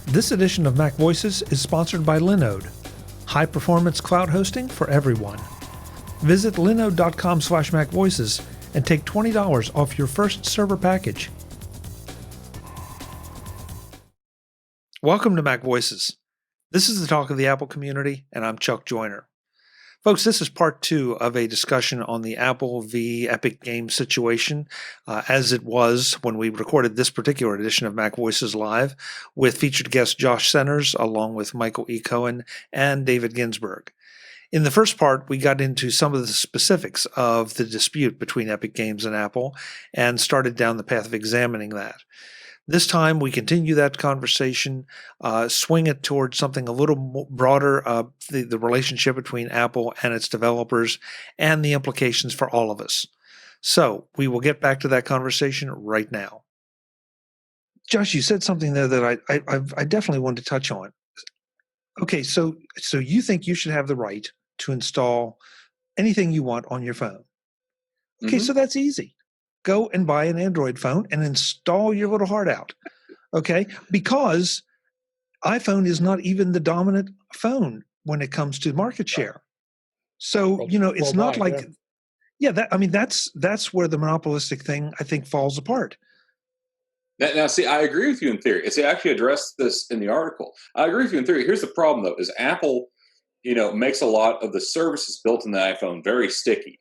This edition of MacVoices is sponsored by Linode, high-performance cloud hosting for everyone. Visit linode.com/MacVoices and take $20 off your first server package. Welcome to MacVoices. This is the talk of the Apple community, and I'm Chuck Joyner. Folks, this is part 2 of a discussion on the Apple v. Epic Games situation, as it was when we recorded this particular edition of MacVoices Live with featured guest Josh Centers, along with Michael E. Cohen and David Ginsburg. In the first part, we got into some of the specifics of the dispute between Epic Games and Apple and started down the path of examining that. This time, we continue that conversation, swing it towards something a little broader, the relationship between Apple and its developers and the implications for all of us. So we will get back to that conversation right now. Josh, you said something there that I definitely wanted to touch on. Okay, so you think you should have the right to install anything you want on your phone. Okay, So that's easy. Go and buy an Android phone and install your little heart out, okay? Because iPhone is not even the dominant phone when it comes to market share. So, it's not like, that's where the monopolistic thing, I think, falls apart. Now, see, I agree with you in theory. It's actually addressed this in the article. I agree with you in theory. Here's the problem, though, is Apple, makes a lot of the services built in the iPhone very sticky.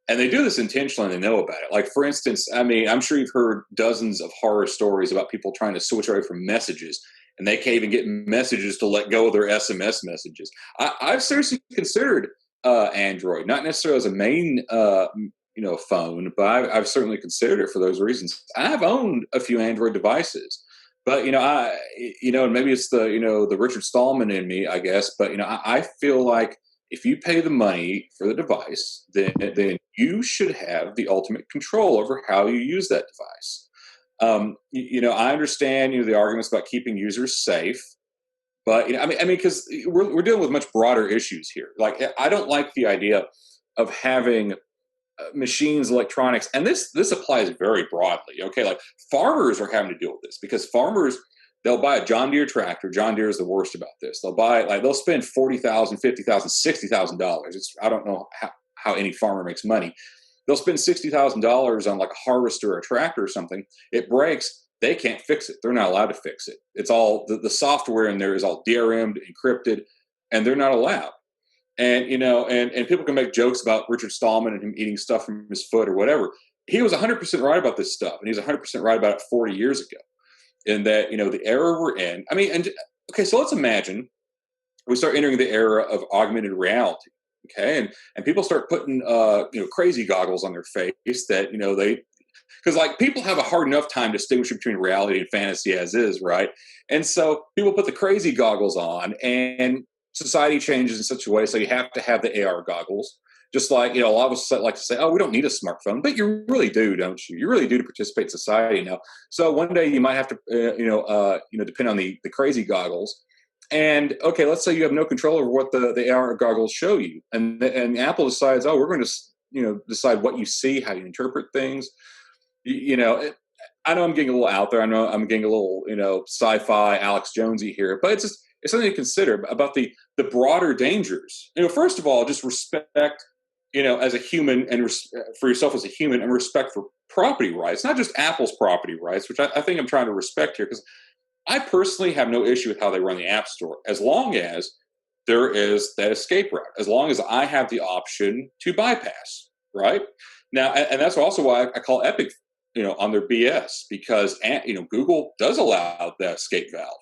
And they do this intentionally and they know about it. Like, for instance, I'm sure you've heard dozens of horror stories about people trying to switch away from messages, and they can't even get messages to let go of their SMS messages. I've seriously considered Android, not necessarily as a main phone, but I've certainly considered it for those reasons. I've owned a few Android devices, but and maybe it's the Richard Stallman in me, I guess. But I feel like if you pay the money for the device, then you should have the ultimate control over how you use that device. I understand the arguments about keeping users safe, but because we're dealing with much broader issues here. Like, I don't like the idea of having machines, electronics, and this applies very broadly. Okay, like farmers are having to deal with this because farmers, they'll buy a John Deere tractor. John Deere is the worst about this. They'll spend $40,000, $50,000, $60,000. I don't know how any farmer makes money. They'll spend $60,000 on like a harvester or a tractor or something. It breaks. They can't fix it. They're not allowed to fix it. It's all the software in there is all DRM'd, encrypted, and they're not allowed. And and people can make jokes about Richard Stallman and him eating stuff from his foot or whatever. He was 100% right about this stuff, and he's 100% right about it 40 years ago. In that, the era we're in. So let's imagine we start entering the era of augmented reality. Okay, and people start putting crazy goggles on their face that because like people have a hard enough time distinguishing between reality and fantasy as is, right? And so people put the crazy goggles on, and society changes in such a way so you have to have the AR goggles. Just like, a lot of us like to say, oh, we don't need a smartphone, but you really do, don't you? You really do to participate in society now. So one day you might have to, depend on the crazy goggles. And okay, let's say you have no control over what the AR goggles show you, and Apple decides, oh, we're going to, decide what you see, how you interpret things. I know I'm getting a little out there. I know I'm getting a little, sci-fi Alex Jonesy here, but it's something to consider about the broader dangers. First of all, just respect. As a human and for yourself as a human, and respect for property rights, not just Apple's property rights, which I think I'm trying to respect here, because I personally have no issue with how they run the App Store, as long as there is that escape route, as long as I have the option to bypass, right? Now, and that's also why I call Epic, on their BS, because, Google does allow that escape valve.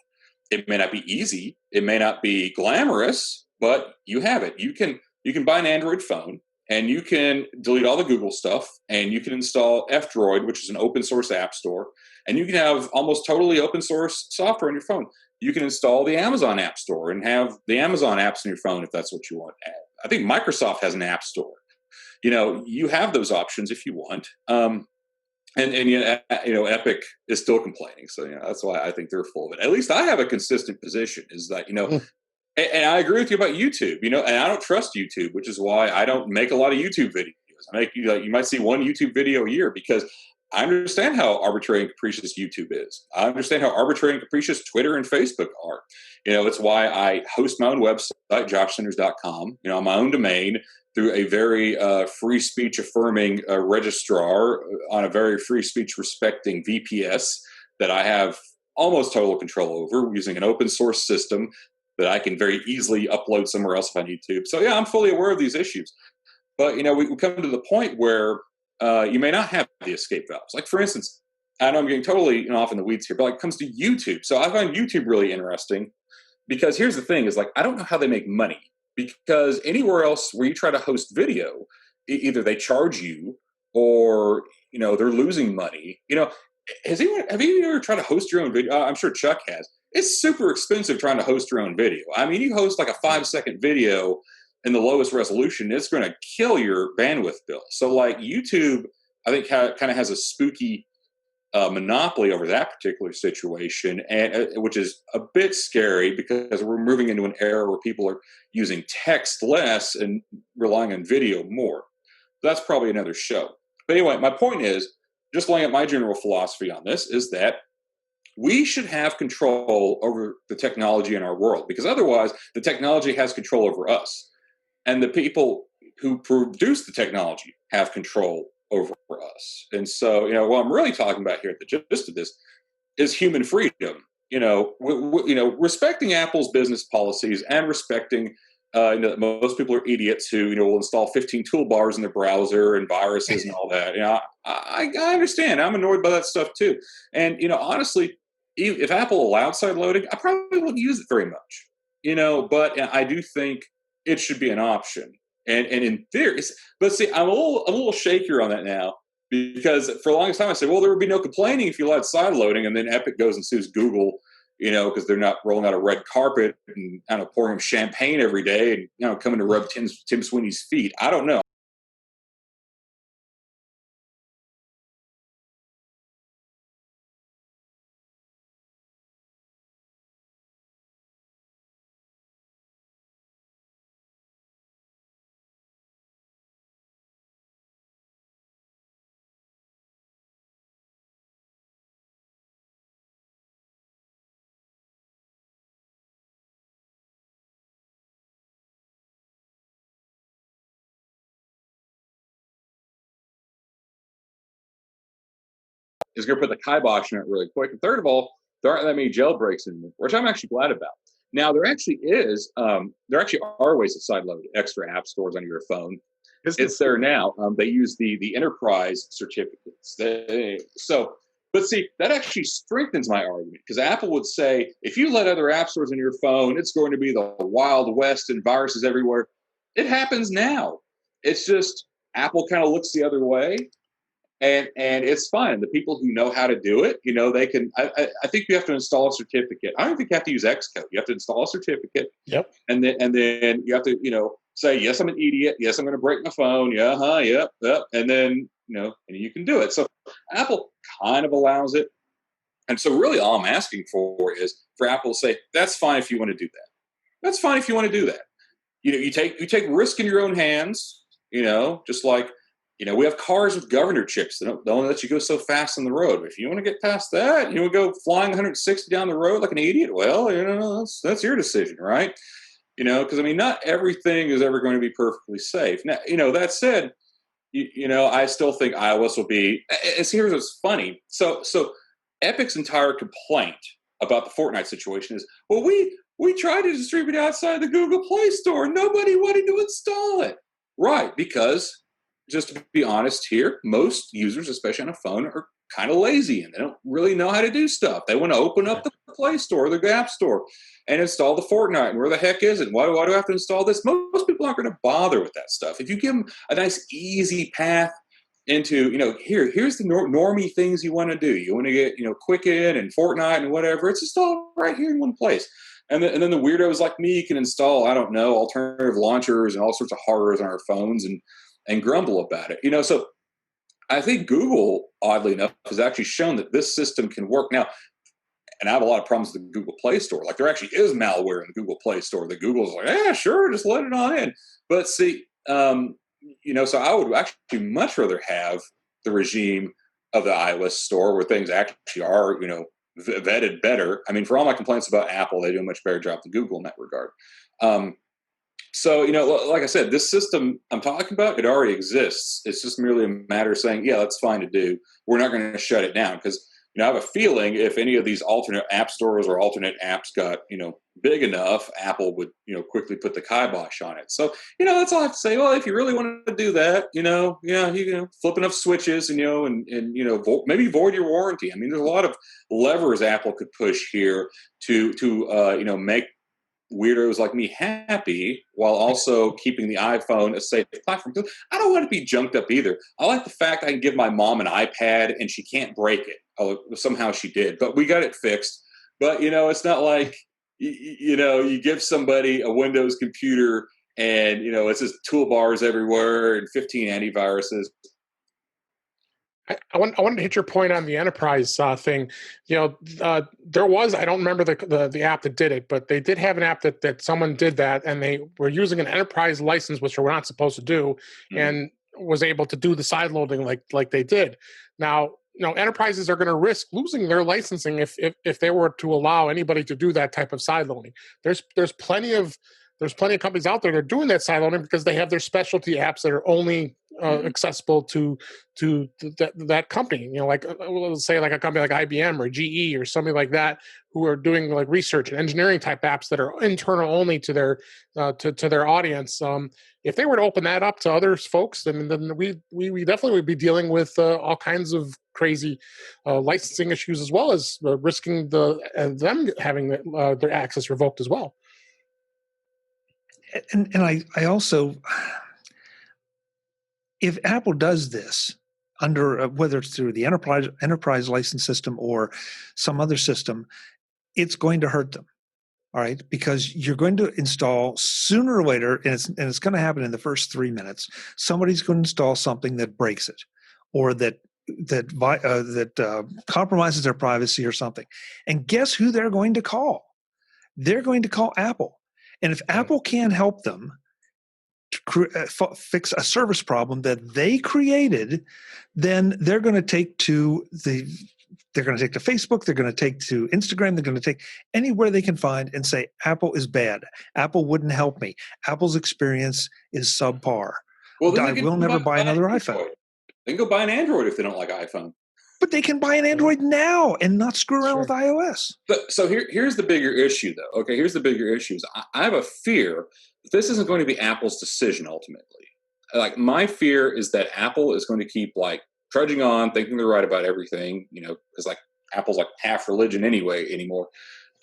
It may not be easy, it may not be glamorous, but you have it. You can buy an Android phone, and you can delete all the Google stuff, and you can install F-Droid, which is an open source app store, and you can have almost totally open source software on your phone. You can install the Amazon App Store and have the Amazon apps on your phone if that's what you want. I think Microsoft has an app store. You have those options if you want. Epic is still complaining. So, that's why I think they're full of it. At least I have a consistent position, is that, and I agree with you about YouTube, and I don't trust YouTube, which is why I don't make a lot of YouTube videos. I make, you might see one YouTube video a year, because I understand how arbitrary and capricious YouTube is. I understand how arbitrary and capricious Twitter and Facebook are. It's why I host my own website, joshsanders.com, on my own domain through a very free speech affirming registrar on a very free speech respecting VPS that I have almost total control over using an open source system that I can very easily upload somewhere else if I need to. So, yeah, I'm fully aware of these issues. But, we come to the point where you may not have the escape valves. Like, for instance, I know I'm getting totally off in the weeds here, but it comes to YouTube. So I find YouTube really interesting because here's the thing is like, I don't know how they make money because anywhere else where you try to host video, either they charge you or, they're losing money. Have you ever tried to host your own video? I'm sure Chuck has. It's super expensive trying to host your own video. I mean, you host like a 5-second video in the lowest resolution, it's going to kill your bandwidth bill. So, like YouTube, I think kind of has a spooky monopoly over that particular situation, and which is a bit scary because we're moving into an era where people are using text less and relying on video more. That's probably another show. But anyway, my point is, just laying out my general philosophy on this is that we should have control over the technology in our world because otherwise the technology has control over us. And the people who produce the technology have control over us. And so, what I'm really talking about here at the gist of this is human freedom. Respecting Apple's business policies and respecting most people are idiots who will install 15 toolbars in their browser and viruses and all that. I understand. I'm annoyed by that stuff too. And honestly, if Apple allowed side loading, I probably wouldn't use it very much. But I do think it should be an option. And in theory, but see, I'm a little shakier on that now because for the longest time I said, well, there would be no complaining if you allowed side loading, and then Epic goes and sues Google, because they're not rolling out a red carpet and kind of pouring him champagne every day and coming to rub Tim Sweeney's feet. I don't know. Is going to put the kibosh on it really quick. And third of all, there aren't that many jailbreaks anymore, which I'm actually glad about. Now there actually are ways to sideload extra app stores on your phone. It's there now. They use the enterprise certificates. But see, that actually strengthens my argument because Apple would say if you let other app stores on your phone, it's going to be the Wild West and viruses everywhere. It happens now. It's just Apple kind of looks the other way. And it's fine. The people who know how to do it, they can. I think you have to install a certificate. I don't think you have to use Xcode. You have to install a certificate. Yep. And then you have to, say, yes, I'm an idiot. Yes, I'm going to break my phone. Yeah, yep. And then, and you can do it. So Apple kind of allows it. And so really all I'm asking for is for Apple to say, that's fine if you want to do that. That's fine if you want to do that. You take risk in your own hands, just like, we have cars with governor chips that don't let you go so fast on the road. If you want to get past that, you want to go flying 160 down the road like an idiot, well, that's your decision, right? Because, not everything is ever going to be perfectly safe. Now, that said, I still think iOS will be – here's what's funny. So Epic's entire complaint about the Fortnite situation is, well, we tried to distribute outside the Google Play Store. Nobody wanted to install it. Right, because – just to be honest here, most users, especially on a phone, are kind of lazy and they don't really know how to do stuff. They want to open up the Play Store, the App Store, and install the Fortnite. And where the heck is it? Why do I have to install this? Most people aren't going to bother with that stuff. If you give them a nice, easy path into, here's the normie things you want to do. You want to get, Quicken and Fortnite and whatever. It's just all right here in one place. And then the weirdos like me can install, I don't know, alternative launchers and all sorts of horrors on our phones and grumble about it. So I think Google, oddly enough, has actually shown that this system can work. Now, and I have a lot of problems with the Google Play Store. Like, there actually is malware in the Google Play Store that Google's like, yeah, sure, just let it on in. But see, so I would actually much rather have the regime of the iOS store where things actually are, vetted better. I mean, for all my complaints about Apple, they do a much better job than Google in that regard. So, like I said, this system I'm talking about, it already exists. It's just merely a matter of saying, yeah, that's fine to do. We're not going to shut it down because, I have a feeling if any of these alternate app stores or alternate apps got, big enough, Apple would, quickly put the kibosh on it. So, that's all I have to say. Well, if you really want to do that, flip enough switches and maybe void your warranty. I mean, there's a lot of levers Apple could push here to make weirdos like me happy while also keeping the iPhone a safe platform. I don't want to be junked up either. I like the fact I can give my mom an iPad and she can't break it. Somehow she did, but we got it fixed. But, it's not like, you give somebody a Windows computer and, it's just toolbars everywhere and 15 antiviruses. I wanted to hit your point on the enterprise thing. There was, I don't remember the app that did it, but they did have an app that someone did that, and they were using an enterprise license, which we're not supposed to do, and was able to do the side loading like they did. Now, enterprises are going to risk losing their licensing if they were to allow anybody to do that type of side loading. There's plenty of companies out there that are doing that side loading because they have their specialty apps that are only accessible to that company. Like let's say like a company like IBM or GE or something like that, who are doing like research and engineering type apps that are internal only to their audience. If they were to open that up to other folks, then we definitely would be dealing with all kinds of crazy licensing issues, as well as risking them having their access revoked as well. And I also, if Apple does this under whether it's through the enterprise license system or some other system, it's going to hurt them. All right, because you're going to install sooner or later, and it's going to happen in the first 3 minutes. Somebody's going to install something that breaks it, or that compromises their privacy or something. And guess who they're going to call? They're going to call Apple. And if Apple can't help them fix a service problem that they created, then they're going to take to Facebook, they're going to take to Instagram, they're going to take anywhere they can find and say, Apple is bad. Apple wouldn't help me. Apple's experience is subpar. Well, I will never buy another iPhone. They can go buy an Android if they don't like iPhone. But they can buy an Android now and not screw around with iOS. So here's the bigger issue, though. Okay, here's the bigger issue. I have a fear that this isn't going to be Apple's decision ultimately. Like, my fear is that Apple is going to keep trudging on, thinking they're right about everything. Because Apple's half religion anymore.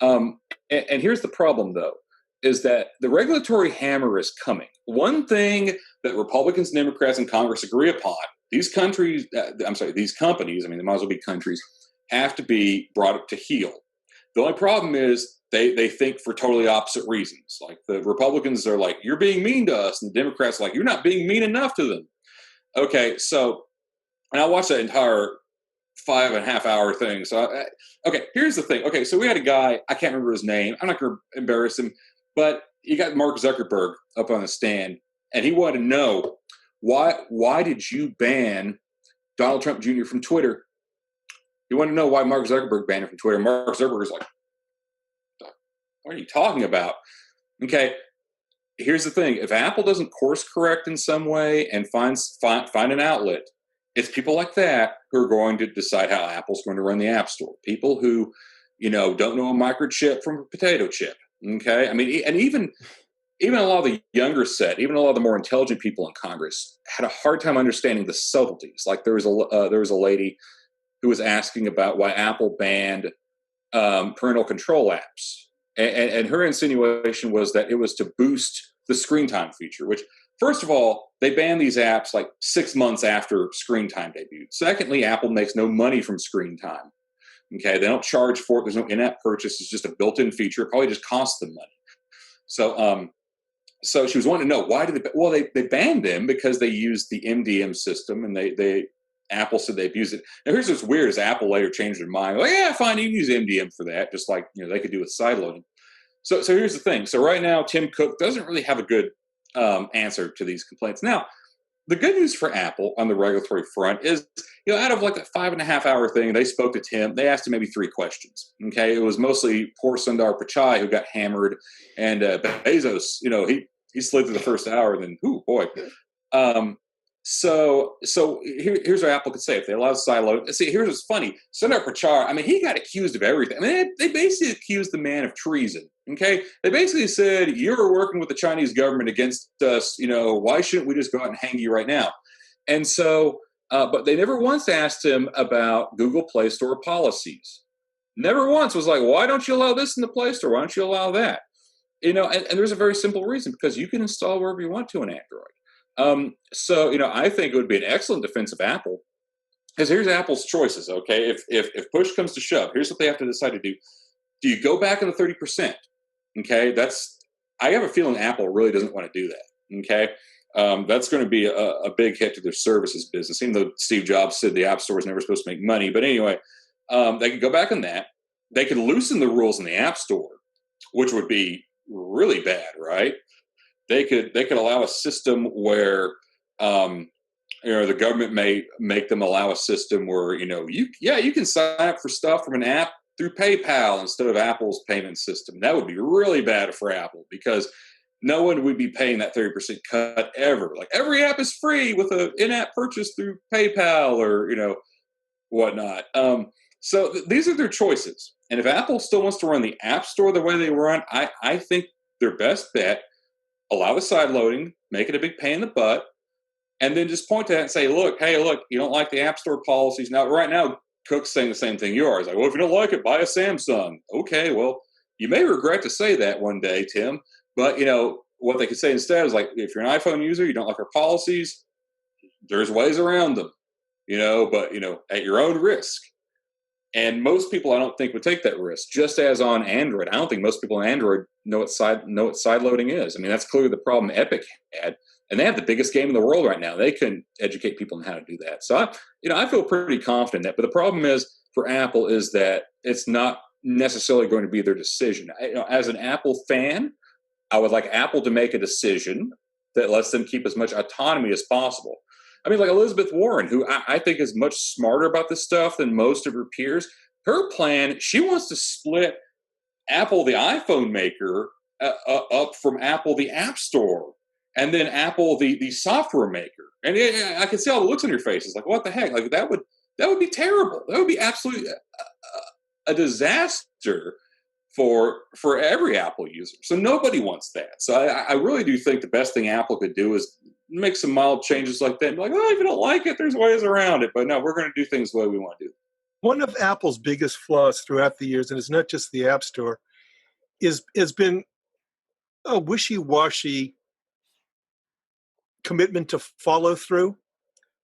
And here's the problem, though, is that the regulatory hammer is coming. One thing that Republicans and Democrats in Congress agree upon. These companies, I mean, they might as well be countries, have to be brought up to heel. The only problem is they think for totally opposite reasons. Like, the Republicans are like, you're being mean to us, and the Democrats are like, you're not being mean enough to them. Okay, so, and I watched that entire 5.5 hour thing. So, okay, here's the thing. Okay, so we had a guy, I can't remember his name, I'm not going to embarrass him, but you got Mark Zuckerberg up on the stand, and he wanted to know, why did you ban Donald Trump Jr. from Twitter? You want to know why Mark Zuckerberg banned him from Twitter? Mark Zuckerberg's like, what are you talking about? Okay, here's the thing. If Apple doesn't course correct in some way and find an outlet, it's people like that who are going to decide how Apple's going to run the App Store. People who, don't know a microchip from a potato chip. Okay, I mean, and even a lot of the younger set, even a lot of the more intelligent people in Congress had a hard time understanding the subtleties. Like, there was a lady who was asking about why Apple banned parental control apps, and her insinuation was that it was to boost the screen time feature. Which, first of all, they banned these apps 6 months after screen time debuted. Secondly, Apple makes no money from screen time. Okay, they don't charge for it. There's no in-app purchase. It's just a built-in feature. It probably just costs them money. So she was wanting to know, why did they? Well, they banned them because they used the MDM system, and Apple said they abused it. Now, here's what's weird: is Apple later changed their mind. Like, yeah, fine, you can use MDM for that, just like they could do with sideloading. So here's the thing. So right now, Tim Cook doesn't really have a good answer to these complaints. Now, the good news for Apple on the regulatory front is, out of like a 5.5 hour thing, they spoke to Tim. They asked him maybe 3 questions. Okay, it was mostly poor Sundar Pichai who got hammered, and Bezos, he slid through the first hour, and then, ooh boy. So here's what Apple could say if they allow sideloading. See, here's what's funny. Sundar Pichai, he got accused of everything. They basically accused the man of treason. Okay, they basically said, you're working with the Chinese government against us. Why shouldn't we just go out and hang you right now? And so, but they never once asked him about Google Play Store policies. Never once was like, why don't you allow this in the Play Store? Why don't you allow that? And there's a very simple reason, because you can install wherever you want to on Android. So I think it would be an excellent defense of Apple, because here's Apple's choices. Okay, if push comes to shove, here's what they have to decide to do. Do you go back on the 30%? Okay, I have a feeling Apple really doesn't want to do that. Okay, that's going to be a big hit to their services business, even though Steve Jobs said the App Store is never supposed to make money. But anyway, they could go back on that. They could loosen the rules in the App Store, which would be really bad, right? They could allow a system where the government may make them allow a system where you can sign up for stuff from an app through PayPal instead of Apple's payment system. That would be really bad for Apple, because no one would be paying that 30% cut ever. Like, every app is free with an in-app purchase through PayPal or whatnot. So these are their choices. And if Apple still wants to run the App Store the way they run, I think their best bet, allow the side loading, make it a big pain in the butt, and then just point to that and say, look, you don't like the App Store policies. Now, right now, Cook's saying the same thing you are. He's like, well, if you don't like it, buy a Samsung. Okay, well, you may regret to say that one day, Tim. But, what they could say instead is, like, if you're an iPhone user, you don't like our policies, there's ways around them, but, at your own risk. And most people, I don't think, would take that risk. Just as on Android, I don't think most people on Android know what side loading is. That's clearly the problem Epic had. And they have the biggest game in the world right now. They couldn't educate people on how to do that. So, I feel pretty confident in that. But the problem is for Apple is that it's not necessarily going to be their decision. As an Apple fan, I would like Apple to make a decision that lets them keep as much autonomy as possible. Like Elizabeth Warren, who I think is much smarter about this stuff than most of her peers. Her plan, she wants to split Apple, the iPhone maker, up from Apple, the App Store, and then Apple, the software maker. And I can see all the looks on your faces, like, what the heck? Like, that would be terrible. That would be absolutely a disaster for every Apple user. So nobody wants that. So I really do think the best thing Apple could do is make some mild changes like that. And be like, if you don't like it, there's ways around it. But no, we're going to do things the way we want to do. One of Apple's biggest flaws throughout the years, and it's not just the App Store, has been a wishy-washy commitment to follow through.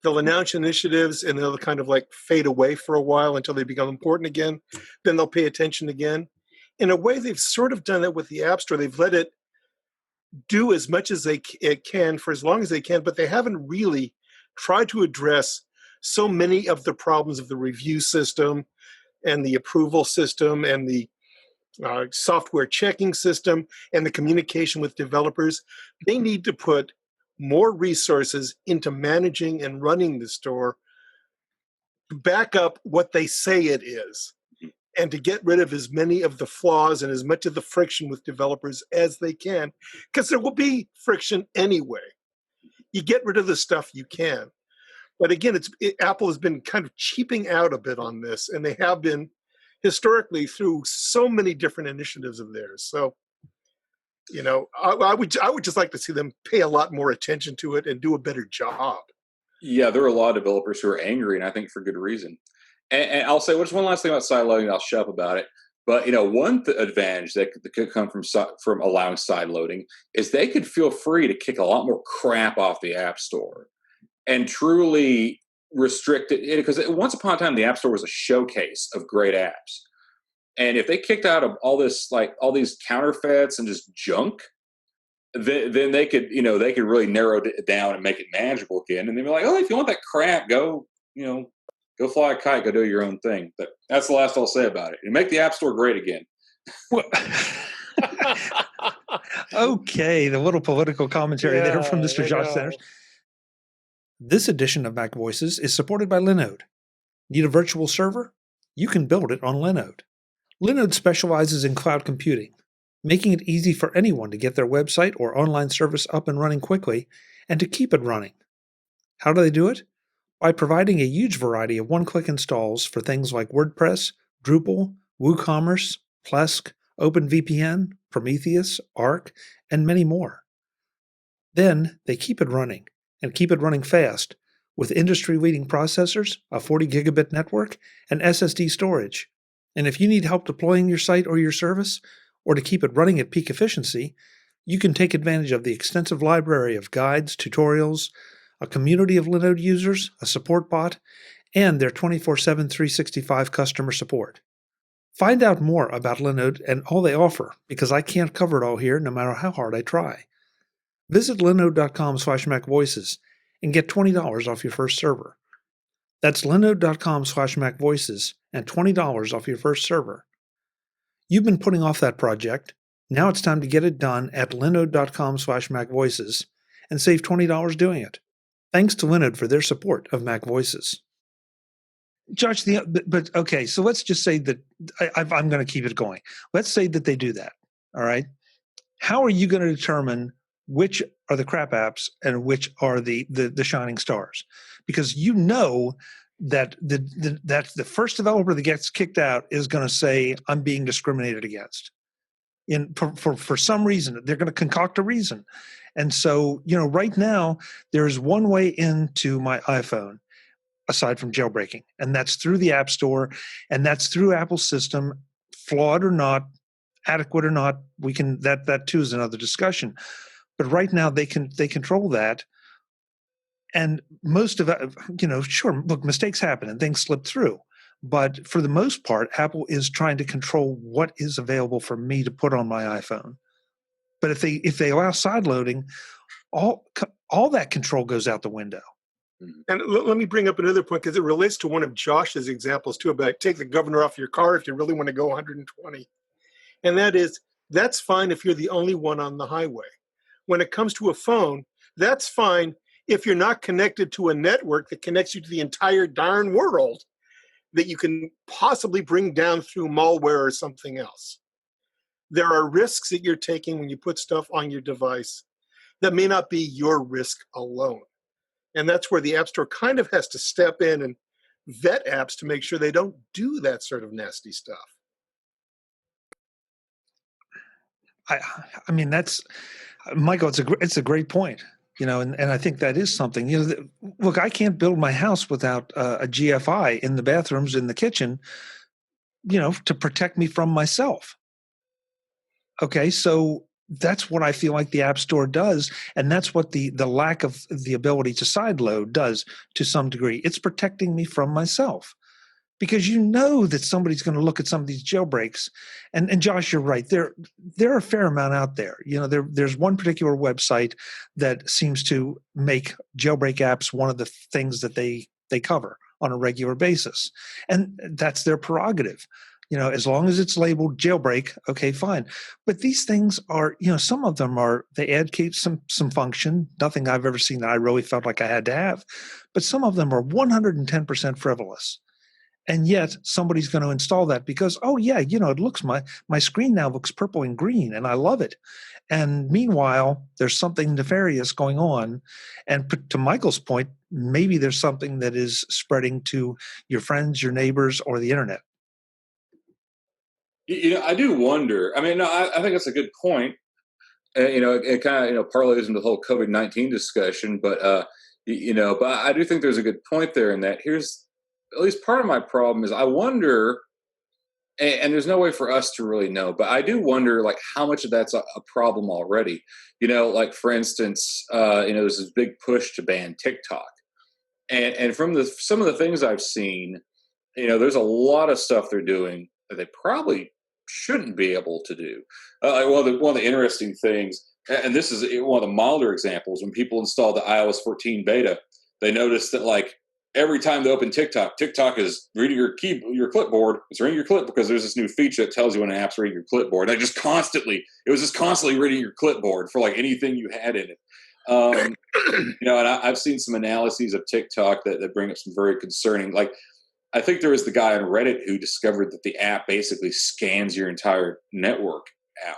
They'll announce initiatives and they'll kind of like fade away for a while until they become important again. Then they'll pay attention again. In a way, they've sort of done that with the App Store. They've let it do as much as it can for as long as they can, but they haven't really tried to address so many of the problems of the review system and the approval system and the software checking system and the communication with developers. They need to put more resources into managing and running the store to back up what they say it is, and to get rid of as many of the flaws and as much of the friction with developers as they can, because there will be friction anyway. You get rid of the stuff you can. But again, Apple has been kind of cheaping out a bit on this, and they have been historically through so many different initiatives of theirs. So, I would just like to see them pay a lot more attention to it and do a better job. Yeah, there are a lot of developers who are angry, and I think for good reason. And I'll say, one last thing about side loading, I'll shut up about it. But one advantage that could come from allowing side loading is they could feel free to kick a lot more crap off the App Store and truly restrict it. Because once upon a time, the App Store was a showcase of great apps. And if they kicked out of all this, like all these counterfeits and just junk, then they could really narrow it down and make it manageable again. And they'd be like, if you want that crap, go fly a kite, go do your own thing. But that's the last I'll say about it. And make the App Store great again. Well, okay, the little political commentary there from Mr. Josh Sanders. This edition of MacVoices is supported by Linode. Need a virtual server? You can build it on Linode. Linode specializes in cloud computing, making it easy for anyone to get their website or online service up and running quickly and to keep it running. How do they do it? By providing a huge variety of one-click installs for things like WordPress, Drupal, WooCommerce, Plesk, OpenVPN, Prometheus, Arc, and many more. Then they keep it running, and keep it running fast, with industry-leading processors, a 40 gigabit network, and SSD storage. And if you need help deploying your site or your service, or to keep it running at peak efficiency, you can take advantage of the extensive library of guides, tutorials, a community of Linode users, a support bot, and their 24/7 365 customer support. Find out more about Linode and all they offer, because I can't cover it all here no matter how hard I try. Visit linode.com/MacVoices and get $20 off your first server. That's linode.com/MacVoices and $20 off your first server. You've been putting off that project. Now it's time to get it done at linode.com/MacVoices and save $20 doing it. Thanks to Linode for their support of MacVoices. Josh, but okay, so let's just say that I'm going to keep it going. Let's say that they do that, all right? How are you going to determine which are the crap apps and which are the shining stars? Because you know that that's the first developer that gets kicked out is going to say, I'm being discriminated against. For some reason, they're going to concoct a reason. And so, right now, there's one way into my iPhone, aside from jailbreaking, and that's through the App Store, and that's through Apple's system, flawed or not, adequate or not. We can that too is another discussion. But right now, they control that. And most of it, sure, look, mistakes happen and things slip through. But for the most part, Apple is trying to control what is available for me to put on my iPhone. But if they allow sideloading, all that control goes out the window. And let me bring up another point, because it relates to one of Josh's examples too, about take the governor off your car if you really want to go 120. And that's fine if you're the only one on the highway. When it comes to a phone, that's fine if you're not connected to a network that connects you to the entire darn world that you can possibly bring down through malware or something else. There are risks that you're taking when you put stuff on your device that may not be your risk alone. And that's where the App Store kind of has to step in and vet apps to make sure they don't do that sort of nasty stuff. I mean, that's Michael. It's a great point. And I think that is something. Look, I can't build my house without a GFI in the bathrooms, in the kitchen, to protect me from myself. Okay, so that's what I feel like the App Store does, and that's what the lack of the ability to sideload does to some degree. It's protecting me from myself, because that somebody's going to look at some of these jailbreaks. And Josh, you're right. There are a fair amount out there. There's one particular website that seems to make jailbreak apps one of the things that they cover on a regular basis, and that's their prerogative. As long as it's labeled jailbreak, okay, fine. But these things are, some of them they add some function, nothing I've ever seen that I really felt like I had to have. But some of them are 110% frivolous. And yet somebody's going to install that because, oh yeah, it looks, my screen now looks purple and green and I love it. And meanwhile, there's something nefarious going on. And to Michael's point, maybe there's something that is spreading to your friends, your neighbors, or the internet. I do wonder. I mean, no, I think that's a good point. It kind of parlays into the whole COVID-19 discussion, but but I do think there's a good point there. In that, here's at least part of my problem is I wonder, and there's no way for us to really know, but I do wonder like how much of that's a problem already. Like for instance, there's this big push to ban TikTok, and from some of the things I've seen, there's a lot of stuff they're doing that they probably shouldn't be able to do. One of the interesting things, and this is one of the milder examples, when people installed the iOS 14 beta, they noticed that like every time they open TikTok is reading your clipboard. It's reading your clip because there's this new feature that tells you when an app's reading your clipboard. It was just constantly reading your clipboard for like anything you had in it. And I've seen some analyses of TikTok that bring up some very concerning, like, I think there was the guy on Reddit who discovered that the app basically scans your entire network out.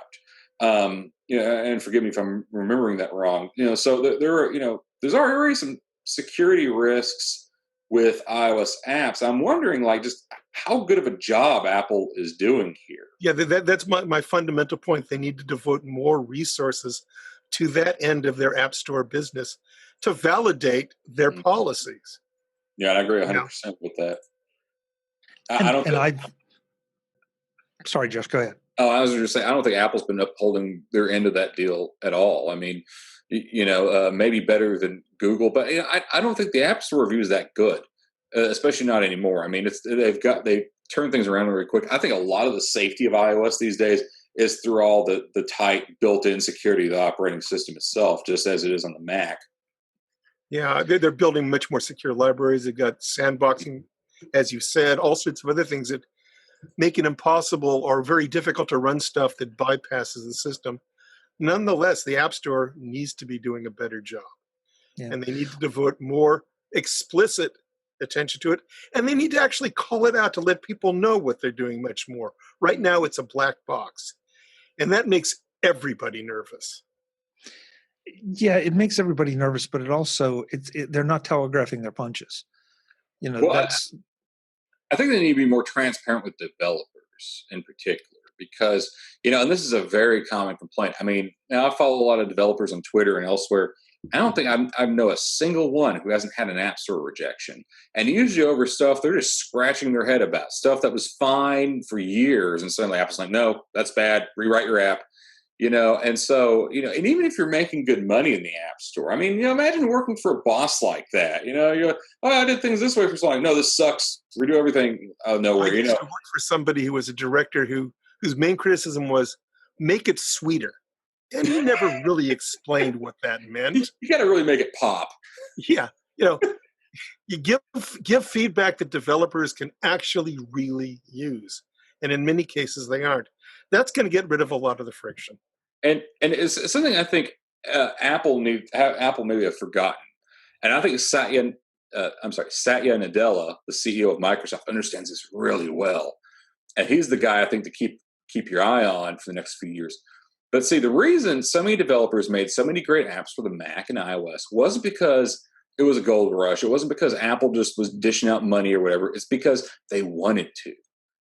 And forgive me if I'm remembering that wrong. So there are, there's already some security risks with iOS apps. I'm wondering, like, just how good of a job Apple is doing here. Yeah, that's my fundamental point. They need to devote more resources to that end of their App Store business to validate their policies. Yeah, I agree 100% with that. I don't think. Sorry, Josh, go ahead. Oh, I was going to say, I don't think Apple's been upholding their end of that deal at all. I mean, maybe better than Google, but I don't think the App Store review is that good, especially not anymore. I mean, they turn things around very quick. I think a lot of the safety of iOS these days is through all the tight built-in security of the operating system itself, just as it is on the Mac. Yeah, they're building much more secure libraries. They've got sandboxing, as you said, all sorts of other things that make it impossible or very difficult to run stuff that bypasses the system. Nonetheless, the App Store needs to be doing a better job. Yeah. And they need to devote more explicit attention to it. And they need to actually call it out to let people know what they're doing much more. Right now, it's a black box. And that makes everybody nervous. Yeah, it makes everybody nervous, but it also, they're not telegraphing their punches. I think they need to be more transparent with developers in particular, because, and this is a very common complaint. I mean, now I follow a lot of developers on Twitter and elsewhere. I don't think I know a single one who hasn't had an App Store rejection. And usually over stuff they're just scratching their head about, stuff that was fine for years. And suddenly Apple's like, no, that's bad. Rewrite your app. And so, and even if you're making good money in the App Store, I mean, imagine working for a boss like that. You're like, oh, I did things this way for so long. No, this sucks. Redo everything. Oh, no way. I used to work for somebody who was a director whose main criticism was make it sweeter. And he never really explained what that meant. You got to really make it pop. Yeah. You give feedback that developers can actually really use. And in many cases, they aren't. That's going to get rid of a lot of the friction. And it's something I think Apple maybe have forgotten. And I think Satya Nadella, the CEO of Microsoft, understands this really well. And he's the guy I think to keep your eye on for the next few years. But see, the reason so many developers made so many great apps for the Mac and iOS wasn't because it was a gold rush. It wasn't because Apple just was dishing out money or whatever. It's because they wanted to.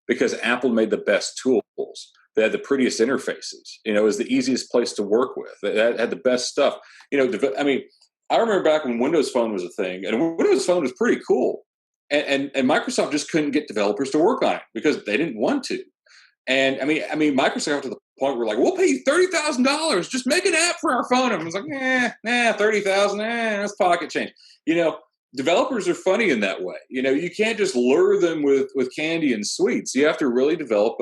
Because Apple made the best tools. They had the prettiest interfaces. It was the easiest place to work with. They had the best stuff. I mean, I remember back when Windows Phone was a thing, and Windows Phone was pretty cool. And Microsoft just couldn't get developers to work on it because they didn't want to. And I mean, Microsoft got to the point where like, we'll pay you $30,000. Just make an app for our phone. And I was like, $30,000. That's pocket change. Developers are funny in that way. You can't just lure them with candy and sweets. You have to really develop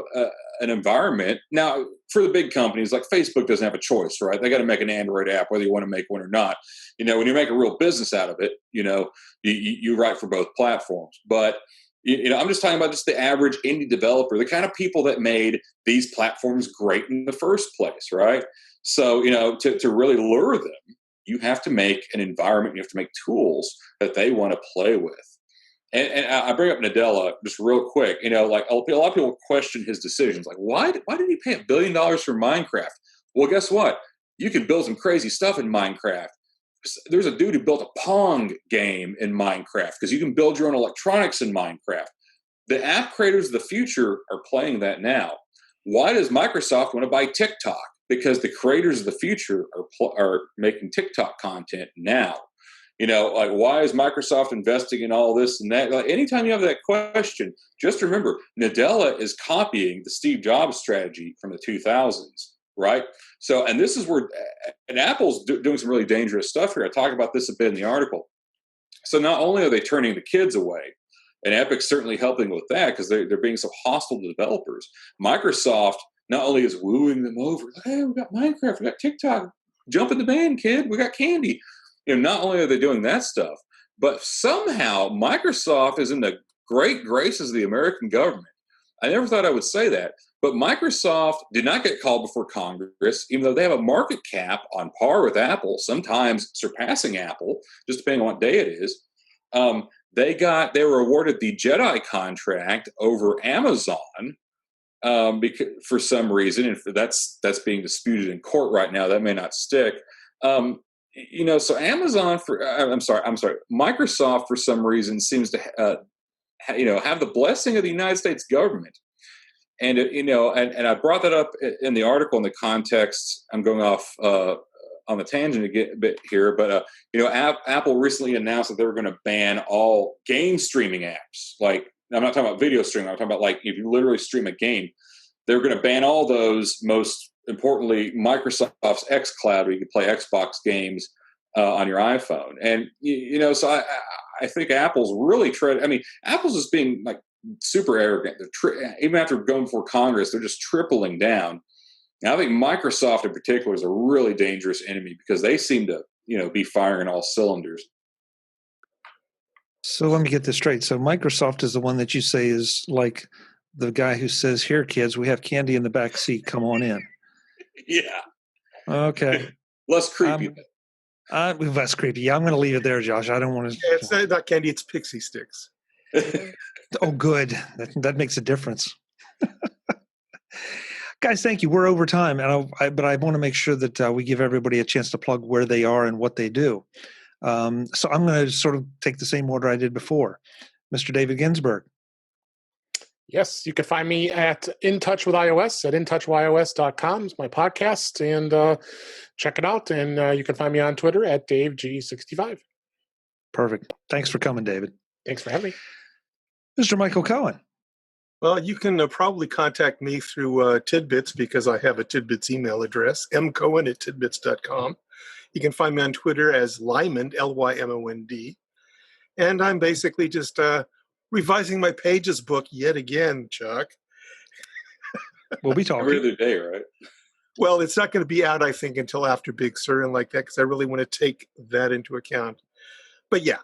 an environment. Now, for the big companies, like Facebook doesn't have a choice, right? They got to make an Android app, whether you want to make one or not. When you make a real business out of it, you write for both platforms. But, I'm just talking about just the average indie developer, the kind of people that made these platforms great in the first place, right? So, to really lure them, you have to make an environment, you have to make tools that they want to play with. And I bring up Nadella just real quick. Like a lot of people question his decisions. Like, why did he pay $1 billion for Minecraft? Well, guess what? You can build some crazy stuff in Minecraft. There's a dude who built a Pong game in Minecraft because you can build your own electronics in Minecraft. The app creators of the future are playing that now. Why does Microsoft want to buy TikTok? Because the creators of the future are making TikTok content now. Like, why is Microsoft investing in all this and that? Like, anytime you have that question, just remember, Nadella is copying the Steve Jobs strategy from the 2000s, right? So, and this is where, and Apple's doing some really dangerous stuff here. I talk about this a bit in the article. So not only are they turning the kids away, and Epic's certainly helping with that because they're being so hostile to developers, Microsoft not only is wooing them over, like, hey, we got Minecraft, we got TikTok, jump in the band, kid, we got candy. Not only are they doing that stuff, but somehow Microsoft is in the great graces of the American government. I never thought I would say that, But Microsoft did not get called before Congress, even though they have a market cap on par with Apple, sometimes surpassing Apple, just depending on what day it is. They were awarded the Jedi contract over Amazon because for some reason, and that's being disputed in court right now. That may not stick. So Microsoft for some reason seems to have the blessing of the United States government. And and I brought that up in the article in the context. I'm going off on the tangent a bit here, but Apple recently announced that they were going to ban all game streaming apps. Like, I'm not talking about video streaming. I'm talking about like if you literally stream a game, they're going to ban all those. Most importantly, Microsoft's xCloud, where you can play Xbox games on your iPhone. And so I think Apple's really Apple's just being like super arrogant. Even after going before Congress, they're just tripling down. And I think Microsoft in particular is a really dangerous enemy because they seem to, be firing on all cylinders. So let me get this straight. So Microsoft is the one that you say is like the guy who says, "Here, kids, we have candy in the back seat. Come on in." Yeah. Okay. Less creepy. Less creepy. Yeah, I'm going to leave it there, Josh. I don't want to. Yeah, it's not candy; it's pixie sticks. Oh, good. That makes a difference. Guys, thank you. We're over time, but I want to make sure that we give everybody a chance to plug where they are and what they do. So I'm going to sort of take the same order I did before. Mr. David Ginsburg. Yes, you can find me at In Touch with iOS at intouchwithIOS.com. It's my podcast, and check it out. And you can find me on Twitter at DaveG65. Perfect. Thanks for coming, David. Thanks for having me. Mr. Michael Cohen. Well, you can probably contact me through TidBITS because I have a TidBITS email address, mcohen@tidbits.com. You can find me on Twitter as Lymond, Lymond. And I'm basically just revising my Pages book yet again, Chuck. We'll be talking. Every other day, right? Well, it's not going to be out, I think, until after Big Sur and like that because I really want to take that into account. But yeah,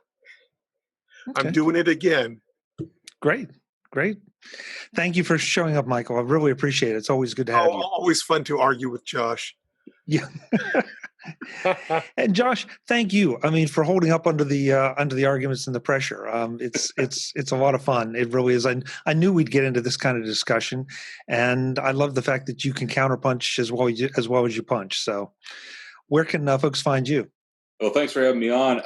okay. I'm doing it again. Great. Thank you for showing up, Michael. I really appreciate it. It's always good to have you. Always fun to argue with Josh. Yeah. And Josh, thank you. I mean, for holding up under the arguments and the pressure. It's a lot of fun. It really is. I knew we'd get into this kind of discussion, and I love the fact that you can counterpunch as well as you punch. So, where can folks find you? Well, thanks for having me on.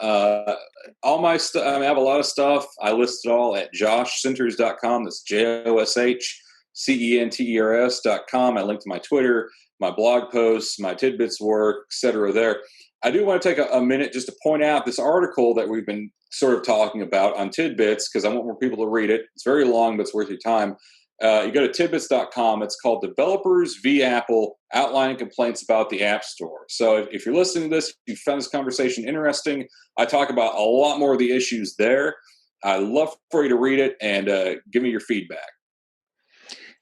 All my stuff, I have a lot of stuff. I list it all at joshcenters.com. That's JOSHCENTERS.com. I link to my Twitter, my blog posts, my TidBITS work, etc. there. I do want to take a minute just to point out this article that we've been sort of talking about on TidBITS because I want more people to read it. It's very long, but it's worth your time. You go to tidbits.com. It's called Developers v. Apple, Outlining Complaints About the App Store. So if you're listening to this, if you found this conversation interesting, I talk about a lot more of the issues there. I'd love for you to read it and give me your feedback.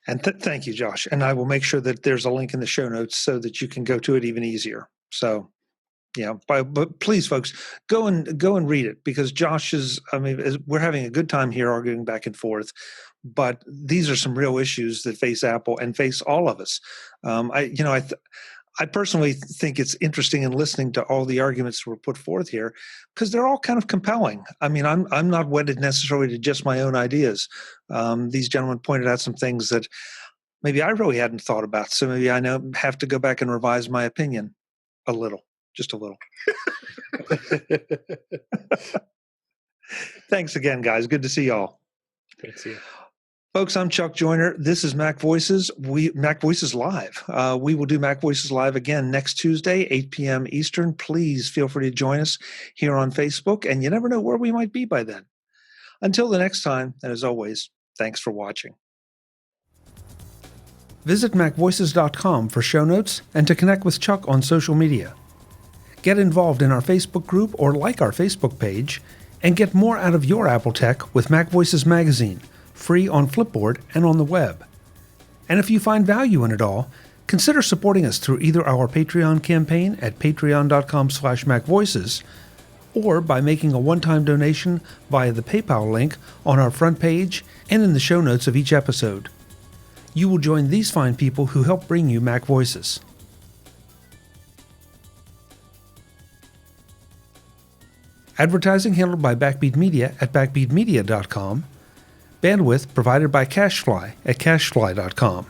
And thank you, Josh. And I will make sure that there's a link in the show notes so that you can go to it even easier. So, yeah, but please, folks, go and read it because Josh we're having a good time here arguing back and forth. But these are some real issues that face Apple and face all of us. I personally think it's interesting in listening to all the arguments that were put forth here because they're all kind of compelling. I mean, I'm not wedded necessarily to just my own ideas. These gentlemen pointed out some things that maybe I really hadn't thought about. So maybe I have to go back and revise my opinion just a little. Thanks again, guys. Good to see y'all. Good to see you. Folks, I'm Chuck Joyner. This is MacVoices. MacVoices Live. We will do MacVoices Live again next Tuesday, 8 p.m. Eastern. Please feel free to join us here on Facebook, and you never know where we might be by then. Until the next time, and as always, thanks for watching. Visit MacVoices.com for show notes and to connect with Chuck on social media. Get involved in our Facebook group or like our Facebook page, and get more out of your Apple tech with MacVoices Magazine, free on Flipboard and on the web. And if you find value in it all, consider supporting us through either our Patreon campaign at patreon.com/MacVoices or by making a one-time donation via the PayPal link on our front page and in the show notes of each episode. you will join these fine people who help bring you Mac Voices. Advertising handled by Backbeat Media at backbeatmedia.com. Bandwidth provided by CacheFly at cachefly.com.